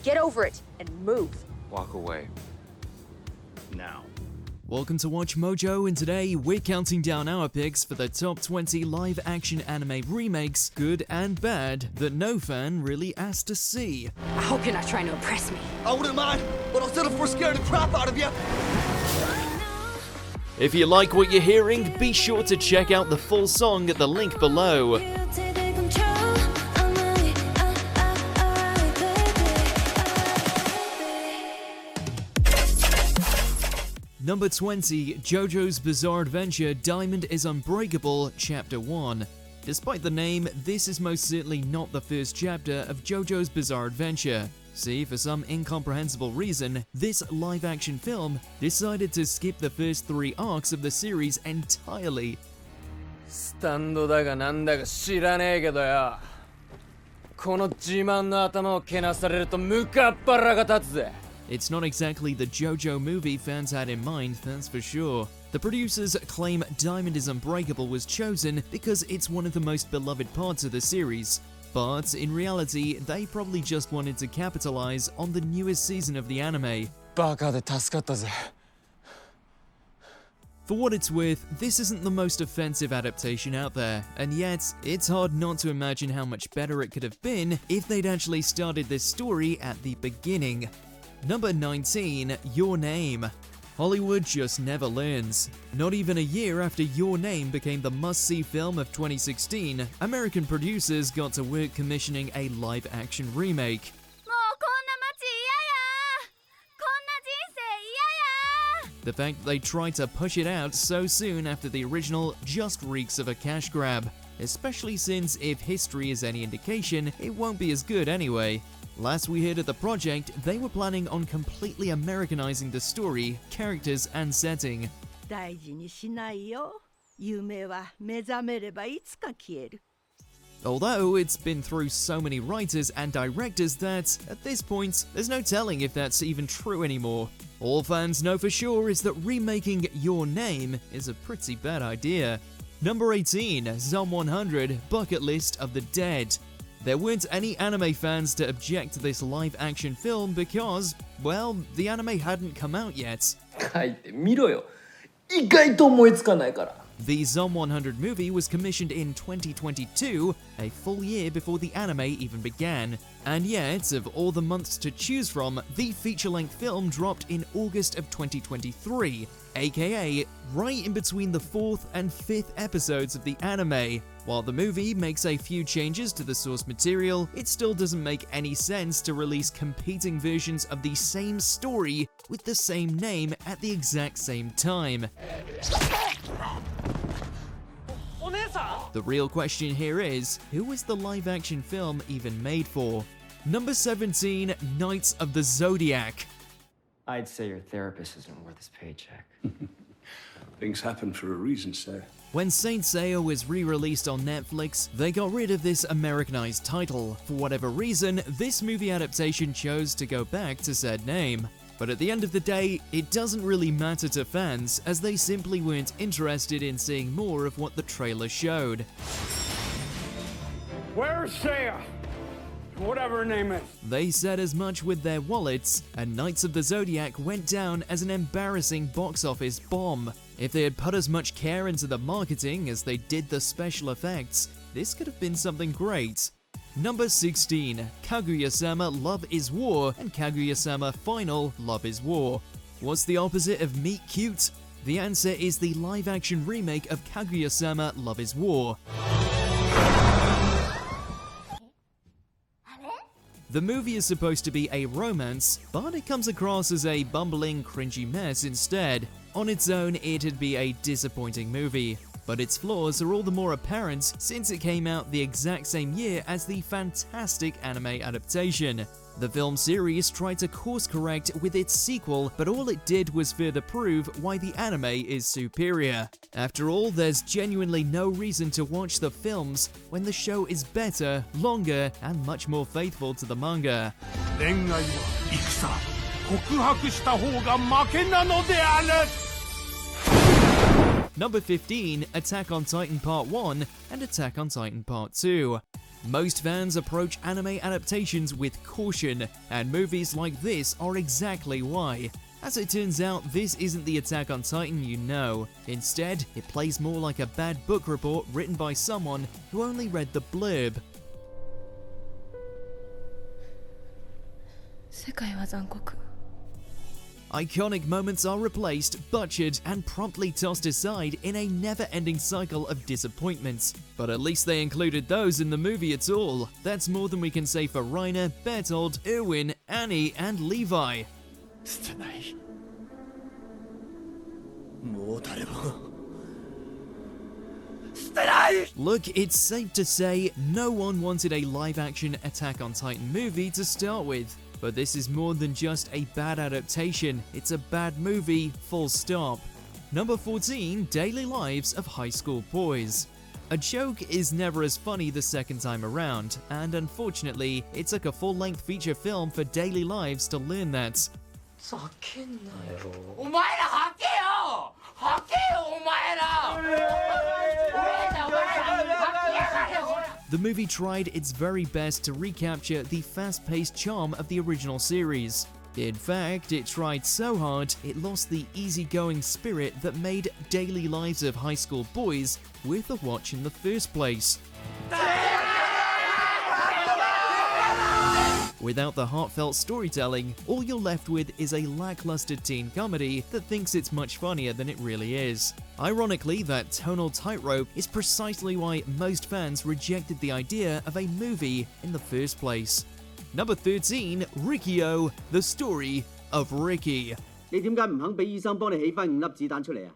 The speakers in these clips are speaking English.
Get over it and move. Walk away. Now. Welcome to Watch Mojo, and today we're counting down our picks for the top 20 live-action anime remakes, good and bad, that no fan really asked to see. I hope you're not trying to impress me. I wouldn't mind, but I'll settle for scaring the crap out of you. If you like what you're hearing, be sure to check out the full song at the link below. Number 20, JoJo's Bizarre Adventure Diamond is Unbreakable Chapter 1. Despite the name, this is most certainly not the first chapter of JoJo's Bizarre Adventure. See, for some incomprehensible reason, this live-action film decided to skip the first 3 arcs of the series entirely. スタンドだがなんだか知らねえけどよ。この自慢の頭をけなされるとムカッ腹が立つぜ。 It's not exactly the JoJo movie fans had in mind, that's for sure. The producers claim Diamond is Unbreakable was chosen because it's one of the most beloved parts of the series. But in reality, they probably just wanted to capitalize on the newest season of the anime. バカで助かったぜ。 For what it's worth, this isn't the most offensive adaptation out there, and yet, it's hard not to imagine how much better it could have been if they'd actually started this story at the beginning. Number 19, Your Name. Hollywood just never learns. Not even a year after Your Name became the must-see film of 2016, American producers got to work commissioning a live-action remake. The fact that they tried to push it out so soon after the original just reeks of a cash grab, especially since if history is any indication, it won't be as good anyway. Last we heard of the project, they were planning on completely Americanizing the story, characters, and setting. Although it's been through so many writers and directors that, at this point, there's no telling if that's even true anymore. All fans know for sure is that remaking Your Name is a pretty bad idea. Number 18, Zom 100 Bucket List of the Dead. There weren't any anime fans to object to this live-action film because, well, the anime hadn't come out yet. 書いてみろよ。意外と思いつかないから。 The Zom 100 movie was commissioned in 2022, a full year before the anime even began. And yet, of all the months to choose from, the feature-length film dropped in August of 2023, aka right in between the 4th and 5th episodes of the anime. While the movie makes a few changes to the source material, it still doesn't make any sense to release competing versions of the same story with the same name at the exact same time. The real question here is, who was the live-action film even made for? Number 17, Knights of the Zodiac. I'd say your therapist isn't worth his paycheck. Things happen for a reason, sir. When Saint Seiya was re-released on Netflix, they got rid of this Americanized title. For whatever reason, this movie adaptation chose to go back to said name. But at the end of the day, it doesn't really matter to fans, as they simply weren't interested in seeing more of what the trailer showed. Where's Seiya? Whatever her name is. They said as much with their wallets, and Knights of the Zodiac went down as an embarrassing box office bomb. If they had put as much care into the marketing as they did the special effects, this could have been something great. Number 16, Kaguya-sama Love is War and Kaguya-sama Final Love is War. What's the opposite of Meet Cute? The answer is the live-action remake of Kaguya-sama Love is War. The movie is supposed to be a romance, but it comes across as a bumbling, cringy mess instead. On its own, it'd be a disappointing movie. But its flaws are all the more apparent since it came out the exact same year as the fantastic anime adaptation. The film series tried to course correct with its sequel, but all it did was further prove why the anime is superior. After all, there's genuinely no reason to watch the films when the show is better, longer, and much more faithful to the manga. Number 15, Attack on Titan Part 1 and Attack on Titan Part 2. Most fans approach anime adaptations with caution, and movies like this are exactly why. As it turns out, this isn't the Attack on Titan you know. Instead, it plays more like a bad book report written by someone who only read the blurb. 世界は残酷 Iconic moments are replaced, butchered, and promptly tossed aside in a never-ending cycle of disappointments. But at least they included those in the movie at all. That's more than we can say for Reiner, Bertold, Erwin, Annie, and Levi. 捨てない。もう誰も捨てない。 Look, it's safe to say no one wanted a live-action Attack on Titan movie to start with. But this is more than just a bad adaptation, it's a bad movie, full stop. Number 14, Daily Lives of High School Boys. A joke is never as funny the second time around, and unfortunately, it took a full-length feature film for Daily Lives to learn that. ざけんなよ。お前ら吐けよ。吐けよお前ら。The movie tried its very best to recapture the fast-paced charm of the original series. In fact, it tried so hard, it lost the easygoing spirit that made Daily Lives of High School Boys worth a watch in the first place. Without the heartfelt storytelling, all you're left with is a lackluster teen comedy that thinks it's much funnier than it really is. Ironically, that tonal tightrope is precisely why most fans rejected the idea of a movie in the first place. Number 13, Rikio, The Story of Ricky. 你點解唔肯俾醫生幫你起返5粒子彈出嚟啊？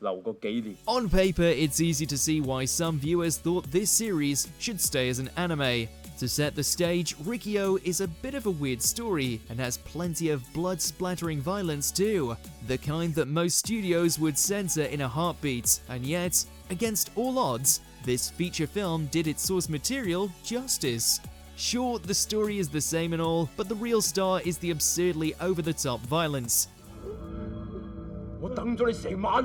留個紀念。 On paper, it's easy to see why some viewers thought this series should stay as an anime. To set the stage, Rikio is a bit of a weird story and has plenty of blood-splattering violence too, the kind that most studios would censor in a heartbeat, and yet, against all odds, this feature film did its source material justice. Sure, the story is the same and all, but the real star is the absurdly over-the-top violence. 我等咗你成晚，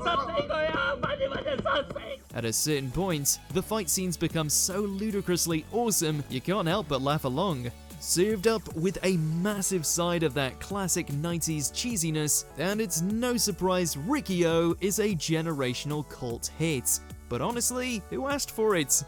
殺死佢啊！快啲揾人殺死！ At a certain point, the fight scenes become so ludicrously awesome you can't help but laugh along. Served up with a massive side of that classic 90s cheesiness, and it's no surprise Rikio is a generational cult hit. But honestly, who asked for it?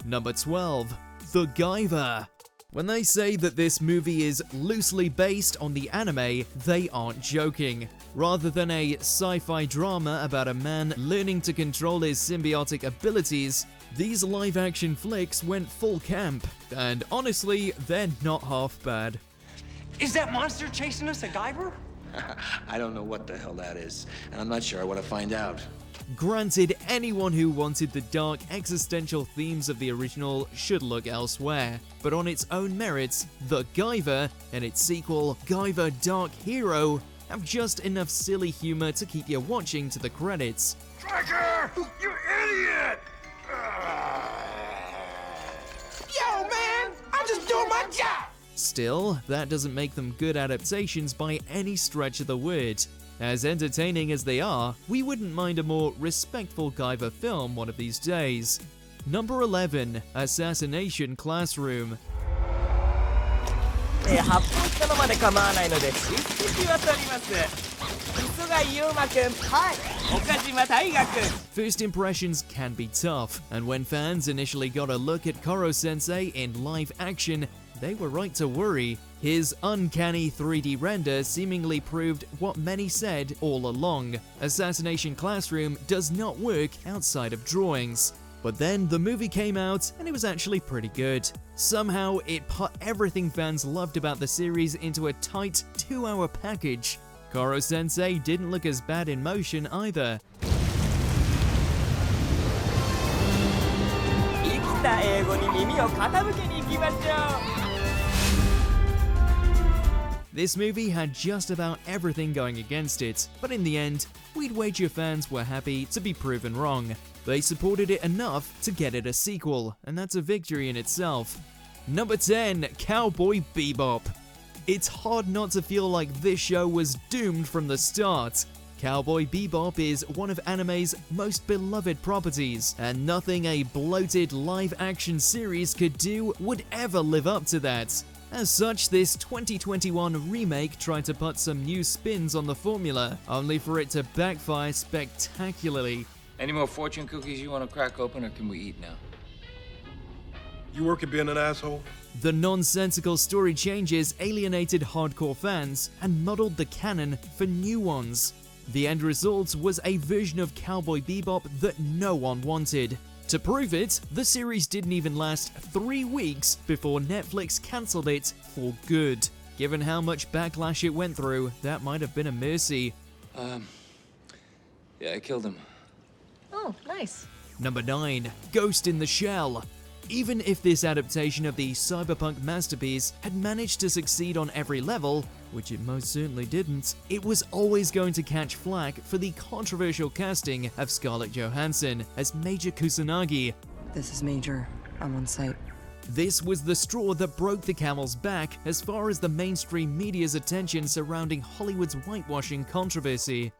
Number 12, The Guyver. When they say that this movie is loosely based on the anime, they aren't joking. Rather than a sci-fi drama about a man learning to control his symbiotic abilities, these live-action flicks went full camp, and honestly, they're not half bad. Is that monster chasing us a Guyver? I don't know what the hell that is, and I'm not sure I want to find out. Granted, anyone who wanted the dark existential themes of the original should look elsewhere, but on its own merits, The Guyver and its sequel, Guyver Dark Hero, have just enough silly humor to keep you watching to the credits. Striker! You idiot! Yo, man! I'm just doing my job! Still, that doesn't make them good adaptations by any stretch of the word. As entertaining as they are, we wouldn't mind a more respectful Guyver film one of these days. Number 11, Assassination Classroom. 発砲したのまで構わないので出席渡ります。磯貝優馬くん、はい、岡島大河くん。First impressions can be tough, and when fans initially got a look at Koro-sensei in live action, they were right to worry. His uncanny 3D render seemingly proved what many said all along. Assassination Classroom does not work outside of drawings. But then the movie came out and it was actually pretty good. Somehow it put everything fans loved about the series into a tight 2-hour package. Koro-sensei didn't look as bad in motion either. 生きた英語に耳を傾けに行きましょう。 This movie had just about everything going against it, but in the end, we'd wager fans were happy to be proven wrong. They supported it enough to get it a sequel, and that's a victory in itself. Number 10, Cowboy Bbop. It's hard not to feel like this show was doomed from the start. Cowboy Bbop is one of anime's most beloved properties, and nothing a bloated live-action series could do would ever live up to that. As such, this 2021 remake tried to put some new spins on the formula, only for it to backfire spectacularly. Any more fortune cookies you want to crack open, or can we eat now? You work at being an asshole? The nonsensical story changes alienated hardcore fans and muddled the canon for new ones. The end result was a version of Cowboy Bbop that no one wanted. To prove it, the series didn't even last 3 weeks before Netflix cancelled it for good. Given how much backlash it went through, that might have been a mercy. Yeah, I killed him. Oh, nice. Number 9. Ghost in the Shell. Even if this adaptation of the cyberpunk masterpiece had managed to succeed on every level, which it most certainly didn't, it was always going to catch flack for the controversial casting of Scarlett Johansson as Major Kusanagi. This is Major. I'm on site. This was the straw that broke the camel's back as far as the mainstream media's attention surrounding Hollywood's whitewashing controversy.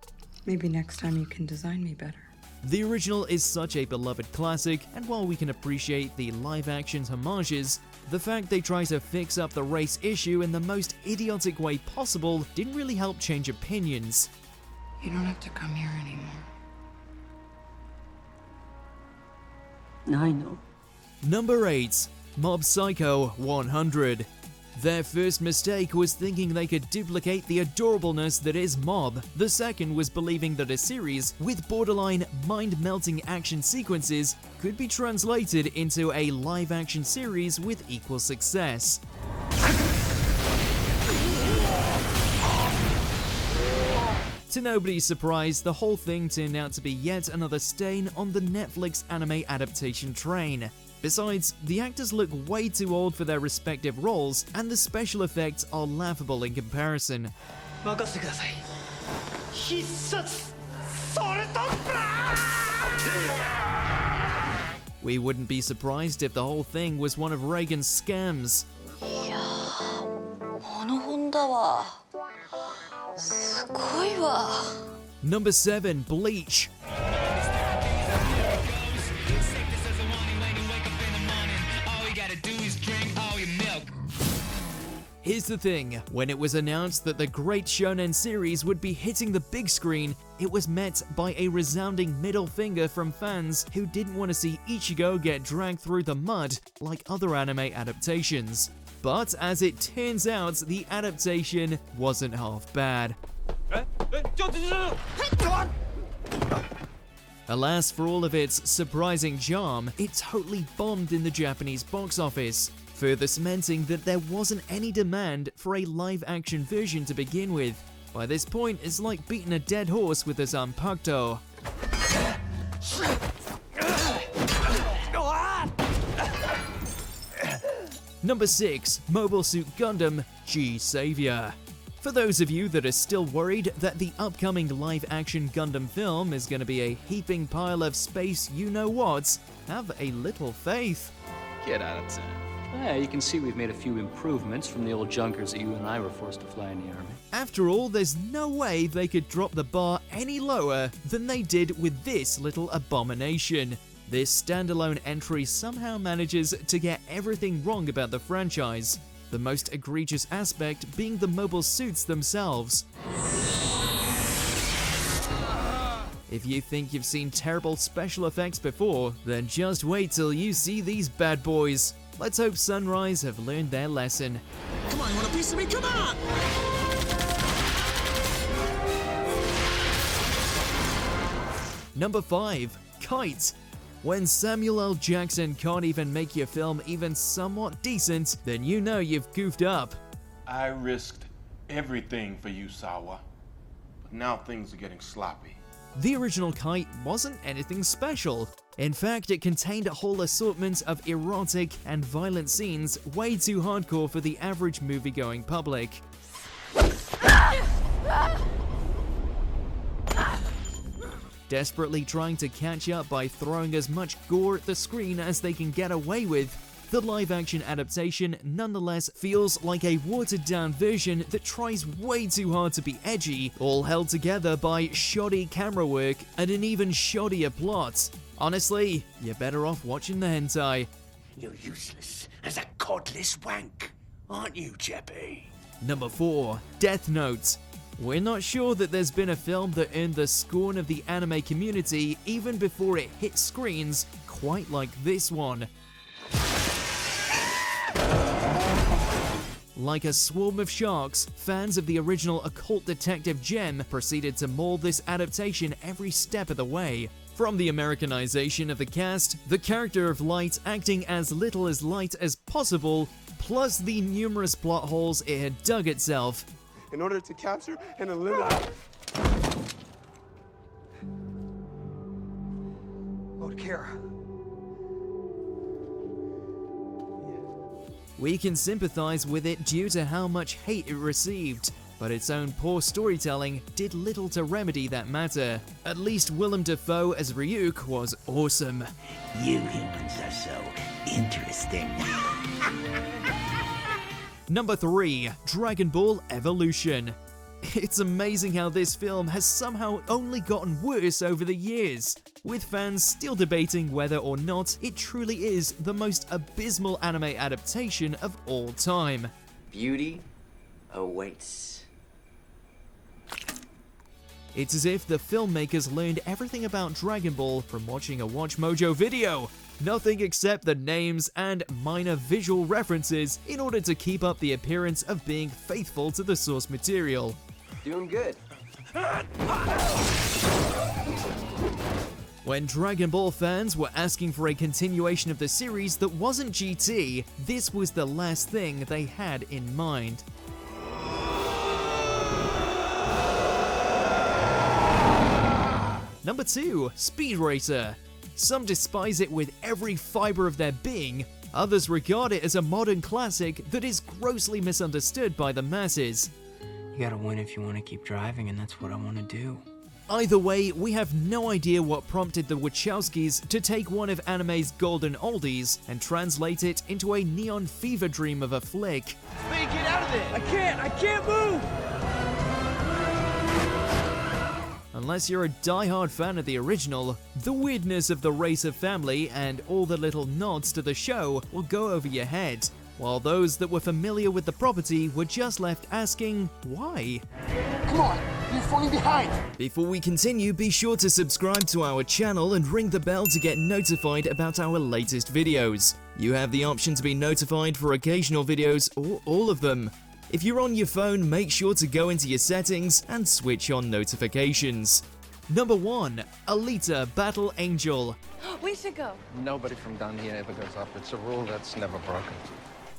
Maybe next time you can design me better. The original is such a beloved classic, and while we can appreciate the live-action homages, the fact they try to fix up the race issue in the most idiotic way possible didn't really help change opinions. You don't have to come here anymore. I know. Number 8. Mob Psycho 100. Their first mistake was thinking they could duplicate the adorableness that is Mob. The second was believing that a series with borderline mind-melting action sequences could be translated into a live-action series with equal success. To nobody's surprise, the whole thing turned out to be yet another stain on the Netflix anime adaptation train. Besides, the actors look way too old for their respective roles, and the special effects are laughable in comparison. We wouldn't be surprised if the whole thing was one of Reagan's scams. Number 7. Bleach. Here's the thing, when it was announced that the great shonen series would be hitting the big screen, it was met by a resounding middle finger from fans who didn't want to see Ichigo get dragged through the mud like other anime adaptations. But as it turns out, the adaptation wasn't half bad. Alas, for all of its surprising charm, it totally bombed in the Japanese box office, further cementing that there wasn't any demand for a live-action version to begin with. By this point, it's like beating a dead horse with a zanpakuto. Number 6. Mobile Suit Gundam G Savior. For those of you that are still worried that the upcoming live-action Gundam film is going to be a heaping pile of space you-know-whats, have a little faith. Get out of town. Yeah, you can see we've made a few improvements from the old junkers that you and I were forced to fly in the army. After all, there's no way they could drop the bar any lower than they did with this little abomination. This standalone entry somehow manages to get everything wrong about the franchise, the most egregious aspect being the mobile suits themselves. If you think you've seen terrible special effects before, then just wait till you see these bad boys. Let's hope Sunrise have learned their lesson. Come on, you want a piece of me? Come on! Number 5. Kite. When Samuel L. Jackson can't even make your film even somewhat decent, then you know you've goofed up. I risked everything for you, Sawa. But now things are getting sloppy. The original Kite wasn't anything special. In fact, it contained a whole assortment of erotic and violent scenes way too hardcore for the average movie-going public. Desperately trying to catch up by throwing as much gore at the screen as they can get away with, the live-action adaptation nonetheless feels like a watered-down version that tries way too hard to be edgy, all held together by shoddy camera work and an even shoddier plot. Honestly, you're better off watching the hentai. You're useless as a codless wank, aren't you, Jeppy? Number 4. Death Note. We're not sure that there's been a film that earned the scorn of the anime community even before it hit screens quite like this one. Like a swarm of sharks, fans of the original occult detective Gem proceeded to maul this adaptation every step of the way. From the Americanization of the cast, the character of Light acting as little as light as possible, plus the numerous plot holes it had dug itself. In order to capture and eliminate... Lord Kira. We can sympathize with it due to how much hate it received, but its own poor storytelling did little to remedy that matter. At least Willem Dafoe as Ryuk was awesome. You humans are so interesting. Number 3. Dragon Ball Evolution. It's amazing how this film has somehow only gotten worse over the years, with fans still debating whether or not it truly is the most abysmal anime adaptation of all time. Beauty awaits. It's as if the filmmakers learned everything about Dragon Ball from watching a WatchMojo video. Nothing except the names and minor visual references in order to keep up the appearance of being faithful to the source material. Doing good. When Dragon Ball fans were asking for a continuation of the series that wasn't GT, this was the last thing they had in mind. Number 2. Speed Racer. Some despise it with every fiber of their being, others regard it as a modern classic that is grossly misunderstood by the masses. You gotta win if you want to keep driving, and that's what I want to do. Either way, we have no idea what prompted the Wachowskis to take one of anime's golden oldies and translate it into a neon fever dream of a flick. Speed, get out of there! I can't move! Unless you're a die-hard fan of the original, the weirdness of the Racer family and all the little nods to the show will go over your head, while those that were familiar with the property were just left asking, why? Come on, you're falling behind! Before we continue, be sure to subscribe to our channel and ring the bell to get notified about our latest videos. You have the option to be notified for occasional videos or all of them. If you're on your phone, make sure to go into your settings and switch on notifications. Number 1. Alita Battle Angel. We should go. Nobody from down here ever goes up. It's a rule that's never broken.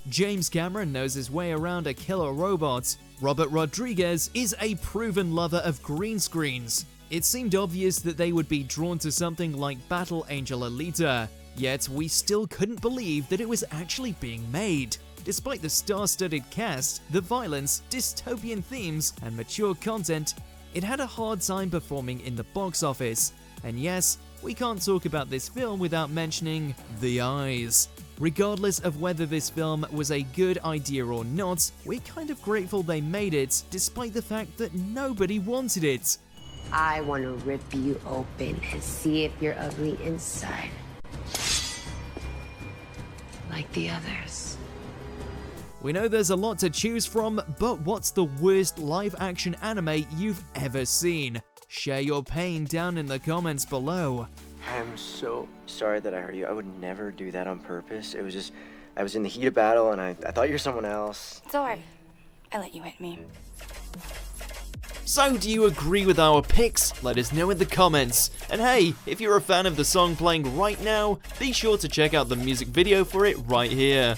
James Cameron knows his way around a killer robot. Robert Rodriguez is a proven lover of green screens. It seemed obvious that they would be drawn to something like Battle Angel Alita, yet we still couldn't believe that it was actually being made. Despite the star-studded cast, the violence, dystopian themes, and mature content, it had a hard time performing in the box office. And yes, we can't talk about this film without mentioning the eyes. Regardless of whether this film was a good idea or not, we're kind of grateful they made it, despite the fact that nobody wanted it. I want to rip you open and see if you're ugly inside. Like the others. We know there's a lot to choose from, but what's the worst live-action anime you've ever seen? Share your pain down in the comments below. I'm so sorry that I hurt you. I would never do that on purpose. It was just, I was in the heat of battle and I thought you were someone else. It's alright. I let you hit me. So, do you agree with our picks? Let us know in the comments. And hey, if you're a fan of the song playing right now, be sure to check out the music video for it right here.